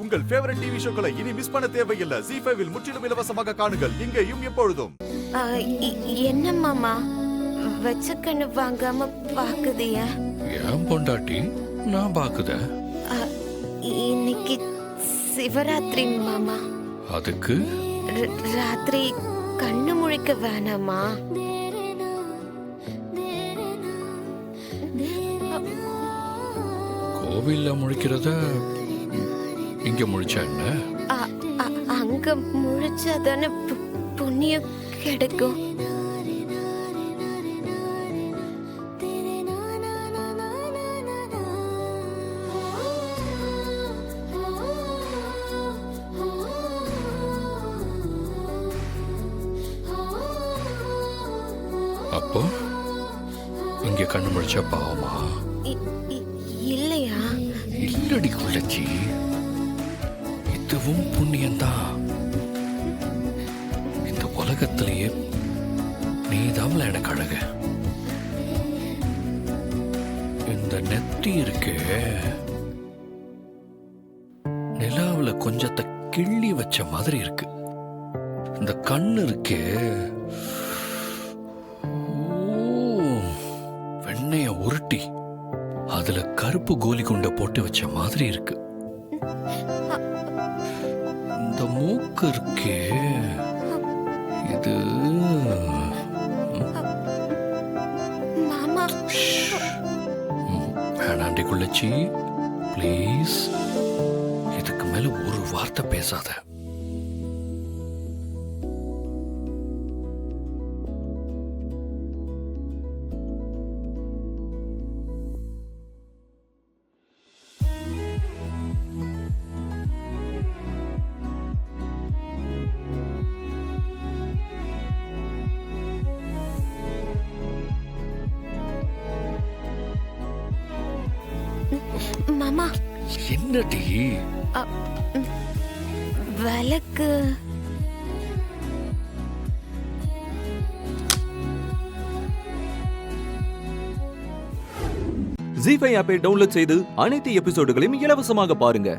உங்கள் favourite TV ஷோக்களை இனி miss பண்ண தேவையில்லை. ZEE5 இல் முற்றிலும் இலவசமாக காணுங்கள். இங்கேயும் எப்பொழுதும். என்ன மாமா வச்ச கண்ணு வாங்காம பாக்குதியா? ஏன் பொண்டாட்டி நான் பாக்குத? இன்னைக்கு சிவராத்திரி மாமா. அதுக்கு ராத்திரி கண்ணு முழிக்க வேணாமா? கோவில்ல முழிக்கிறத இங்க முழிச்சா என்ன? அங்க முழிச்சாதானே புண்ணியம் கிடைக்கும். அப்போ இங்க கண்ணு முழிச்சா பாவமா? இல்லையா? இல்லடி குள்ளச்சி, இதுவும் புண்ணியம்தான். இந்த உலகத்திலேயே நீதாமல எனக்கு அழகு. இந்த நெத்தி இருக்கே, நிலாவுல கொஞ்சத்தை கிள்ளி வச்ச மாதிரி இருக்கு. இந்த கண்ணு இருக்கே, வெண்ணைய உருட்டி அதுல கருப்பு கோலி குண்டை போட்டு வச்ச மாதிரி இருக்கு. இந்த மூக்கு இருக்கே, இது மாமா வேணாண்டி குள்ளச்சி, ப்ளீஸ். இதுக்கு மேல ஒரு வார்த்தை பேசாத. மாமா என்னடி? விளக்கு ZEE5 ஆப்பை டவுன்லோட் செய்து அனைத்து எபிசோடுகளையும் இலவசமாக பாருங்க.